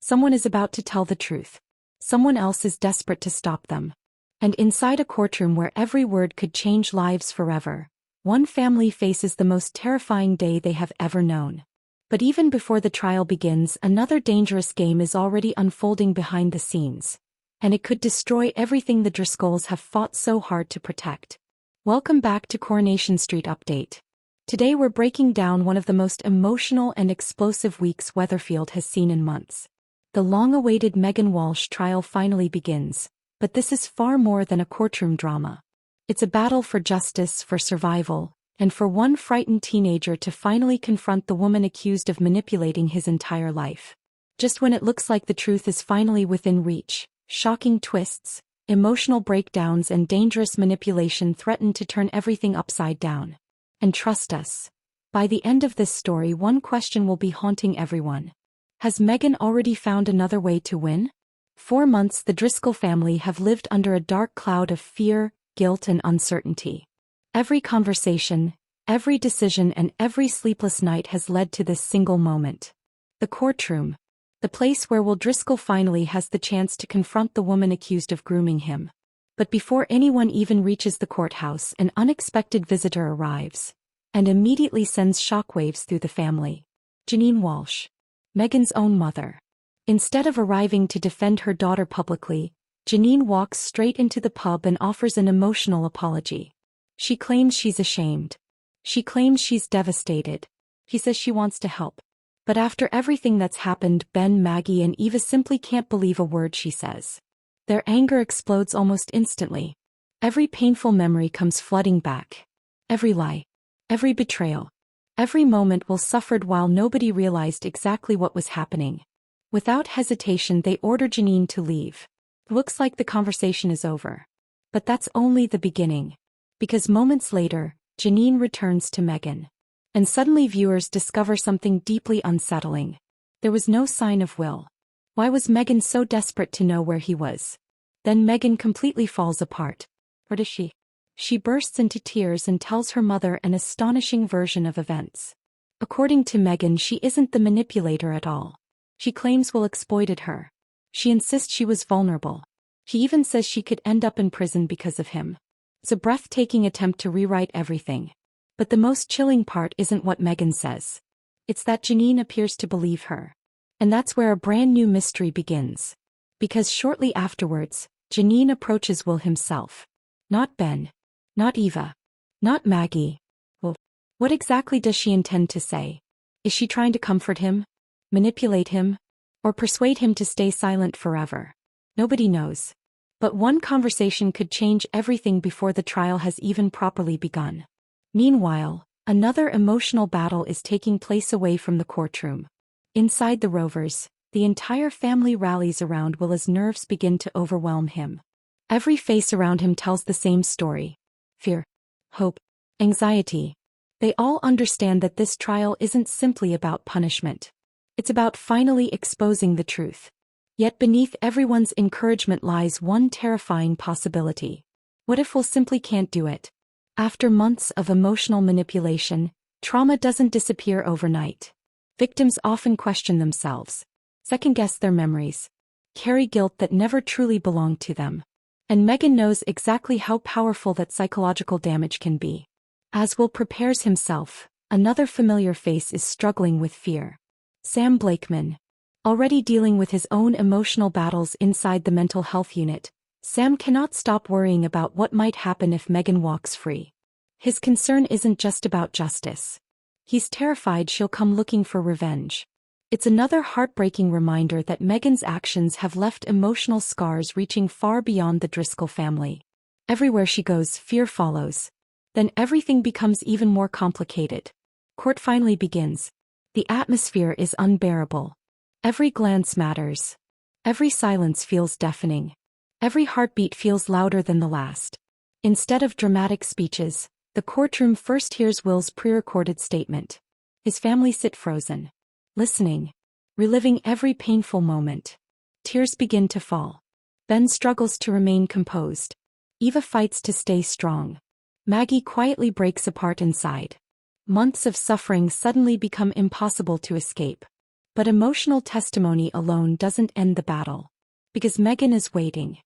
Someone is about to tell the truth. Someone else is desperate to stop them. And inside a courtroom where every word could change lives forever, one family faces the most terrifying day they have ever known. But even before the trial begins, another dangerous game is already unfolding behind the scenes. And it could destroy everything the Driscolls have fought so hard to protect. Welcome back to Coronation Street Update. Today we're breaking down one of the most emotional and explosive weeks Weatherfield has seen in months. The long-awaited Megan Walsh trial finally begins, but this is far more than a courtroom drama. It's a battle for justice, for survival, and for one frightened teenager to finally confront the woman accused of manipulating his entire life. Just when it looks like the truth is finally within reach, shocking twists, emotional breakdowns and dangerous manipulation threaten to turn everything upside down. And trust us, by the end of this story one question will be haunting everyone. Has Megan already found another way to win? For months the Driscoll family have lived under a dark cloud of fear, guilt and uncertainty. Every conversation, every decision and every sleepless night has led to this single moment. The courtroom. The place where Will Driscoll finally has the chance to confront the woman accused of grooming him. But before anyone even reaches the courthouse, an unexpected visitor arrives, and immediately sends shockwaves through the family. Janine Walsh, Megan's own mother. Instead of arriving to defend her daughter publicly, Janine walks straight into the pub and offers an emotional apology. She claims she's ashamed. She claims she's devastated. She says she wants to help. But after everything that's happened, Ben, Maggie and Eva simply can't believe a word she says. Their anger explodes almost instantly. Every painful memory comes flooding back. Every lie. Every betrayal. Every moment Will suffered while nobody realized exactly what was happening. Without hesitation they order Janine to leave. Looks like the conversation is over. But that's only the beginning. Because moments later, Janine returns to Megan. And suddenly viewers discover something deeply unsettling. There was no sign of Will. Why was Megan so desperate to know where he was? Then Megan completely falls apart. What is she? She bursts into tears and tells her mother an astonishing version of events. According to Megan, she isn't the manipulator at all. She claims Will exploited her. She insists she was vulnerable. She even says she could end up in prison because of him. It's a breathtaking attempt to rewrite everything. But the most chilling part isn't what Megan says. It's that Janine appears to believe her. And that's where a brand new mystery begins. Because shortly afterwards, Janine approaches Will himself. Not Ben. Not Eva. Not Maggie. Well, what exactly does she intend to say? Is she trying to comfort him? Manipulate him? Or persuade him to stay silent forever? Nobody knows. But one conversation could change everything before the trial has even properly begun. Meanwhile, another emotional battle is taking place away from the courtroom. Inside the Rovers, the entire family rallies around Will as nerves begin to overwhelm him. Every face around him tells the same story. Fear, hope, anxiety. They all understand that this trial isn't simply about punishment. It's about finally exposing the truth. Yet beneath everyone's encouragement lies one terrifying possibility. What if Will simply can't do it? After months of emotional manipulation, trauma doesn't disappear overnight. Victims often question themselves, second-guess their memories, carry guilt that never truly belonged to them. And Megan knows exactly how powerful that psychological damage can be. As Will prepares himself, another familiar face is struggling with fear. Sam Blakeman. Already dealing with his own emotional battles inside the mental health unit, Sam cannot stop worrying about what might happen if Megan walks free. His concern isn't just about justice. He's terrified she'll come looking for revenge. It's another heartbreaking reminder that Megan's actions have left emotional scars reaching far beyond the Driscoll family. Everywhere she goes, fear follows. Then everything becomes even more complicated. Court finally begins. The atmosphere is unbearable. Every glance matters. Every silence feels deafening. Every heartbeat feels louder than the last. Instead of dramatic speeches, the courtroom first hears Will's pre-recorded statement. His family sit frozen, listening, reliving every painful moment. Tears begin to fall. Ben struggles to remain composed. Eva fights to stay strong. Maggie quietly breaks apart inside. Months of suffering suddenly become impossible to escape. But emotional testimony alone doesn't end the battle. Because Meghan is waiting,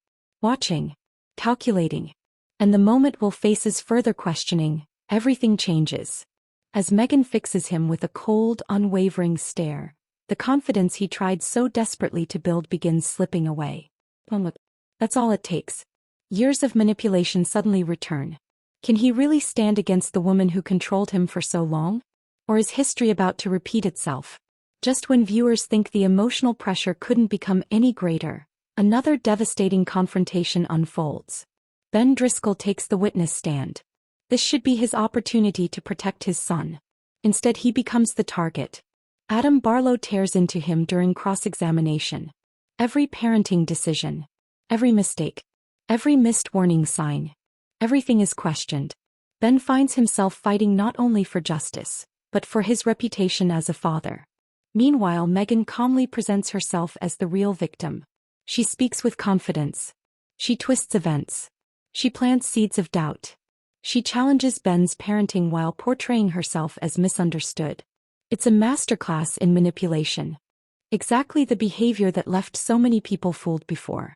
watching, calculating. And the moment Will faces further questioning, everything changes. As Meghan fixes him with a cold, unwavering stare, the confidence he tried so desperately to build begins slipping away. Look, that's all it takes. Years of manipulation suddenly return. Can he really stand against the woman who controlled him for so long? Or is history about to repeat itself? Just when viewers think the emotional pressure couldn't become any greater, another devastating confrontation unfolds. Ben Driscoll takes the witness stand. This should be his opportunity to protect his son. Instead, he becomes the target. Adam Barlow tears into him during cross-examination. Every parenting decision, every mistake, every missed warning sign, everything is questioned. Ben finds himself fighting not only for justice, but for his reputation as a father. Meanwhile, Meghan calmly presents herself as the real victim. She speaks with confidence. She twists events. She plants seeds of doubt. She challenges Ben's parenting while portraying herself as misunderstood. It's a masterclass in manipulation. Exactly the behavior that left so many people fooled before.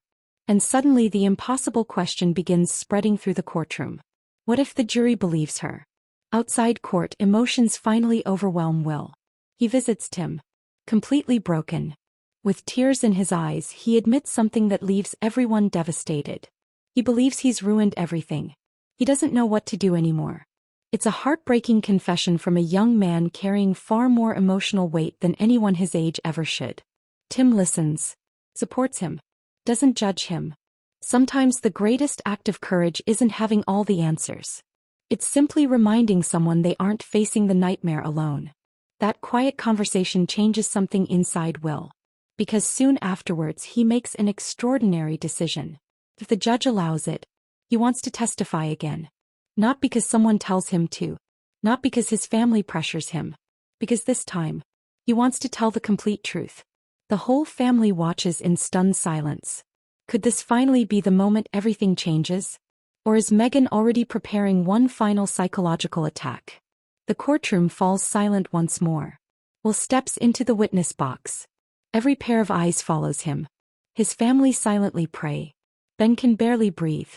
And suddenly the impossible question begins spreading through the courtroom. What if the jury believes her? Outside court, emotions finally overwhelm Will. He visits Tim. Completely broken. With tears in his eyes, he admits something that leaves everyone devastated. He believes he's ruined everything. He doesn't know what to do anymore. It's a heartbreaking confession from a young man carrying far more emotional weight than anyone his age ever should. Tim listens, supports him, doesn't judge him. Sometimes the greatest act of courage isn't having all the answers. It's simply reminding someone they aren't facing the nightmare alone. That quiet conversation changes something inside Will. Because soon afterwards he makes an extraordinary decision. If the judge allows it, he wants to testify again. Not because someone tells him to. Not because his family pressures him. Because this time, he wants to tell the complete truth. The whole family watches in stunned silence. Could this finally be the moment everything changes? Or is Meghan already preparing one final psychological attack? The courtroom falls silent once more. Will steps into the witness box. Every pair of eyes follows him. His family silently pray. Ben can barely breathe.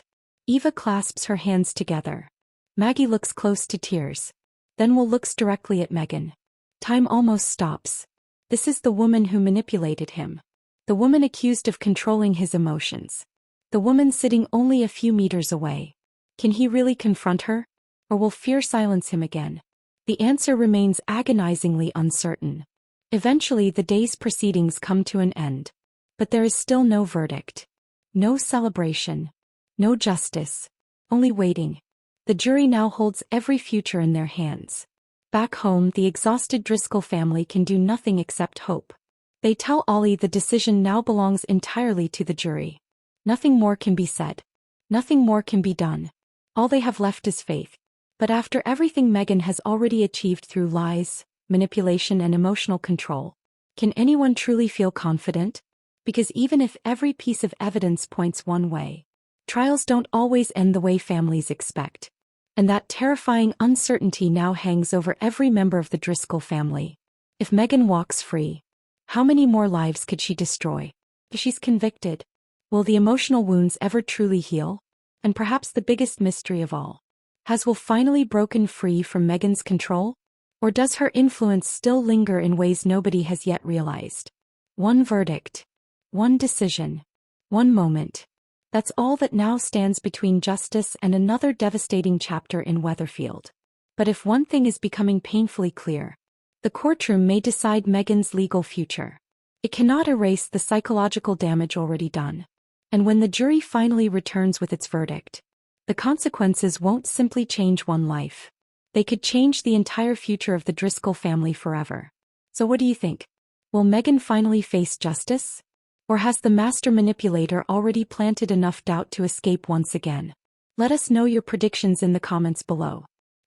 Eva clasps her hands together. Maggie looks close to tears. Then Will looks directly at Meghan. Time almost stops. This is the woman who manipulated him. The woman accused of controlling his emotions. The woman sitting only a few meters away. Can he really confront her? Or will fear silence him again? The answer remains agonizingly uncertain. Eventually the day's proceedings come to an end. But there is still no verdict. No celebration. No justice. Only waiting. The jury now holds every future in their hands. Back home, the exhausted Driscoll family can do nothing except hope. They tell Ollie the decision now belongs entirely to the jury. Nothing more can be said. Nothing more can be done. All they have left is faith. But after everything Meghan has already achieved through lies, manipulation and emotional control, can anyone truly feel confident? Because even if every piece of evidence points one way, trials don't always end the way families expect. And that terrifying uncertainty now hangs over every member of the Driscoll family. If Meghan walks free, how many more lives could she destroy? If she's convicted, will the emotional wounds ever truly heal? And perhaps the biggest mystery of all, has Will finally broken free from Meghan's control? Or does her influence still linger in ways nobody has yet realized? One verdict. One decision. One moment. That's all that now stands between justice and another devastating chapter in Weatherfield. But if one thing is becoming painfully clear, the courtroom may decide Meghan's legal future. It cannot erase the psychological damage already done. And when the jury finally returns with its verdict, the consequences won't simply change one life. They could change the entire future of the Driscoll family forever. So what do you think? Will Meghan finally face justice? Or has the master manipulator already planted enough doubt to escape once again? Let us know your predictions in the comments below.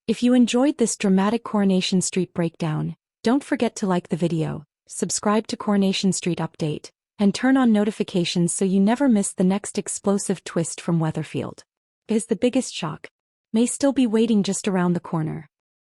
If you enjoyed this dramatic Coronation Street breakdown, don't forget to like the video, subscribe to Coronation Street Update, and turn on notifications so you never miss the next explosive twist from Weatherfield. Because the biggest shock may still be waiting just around the corner.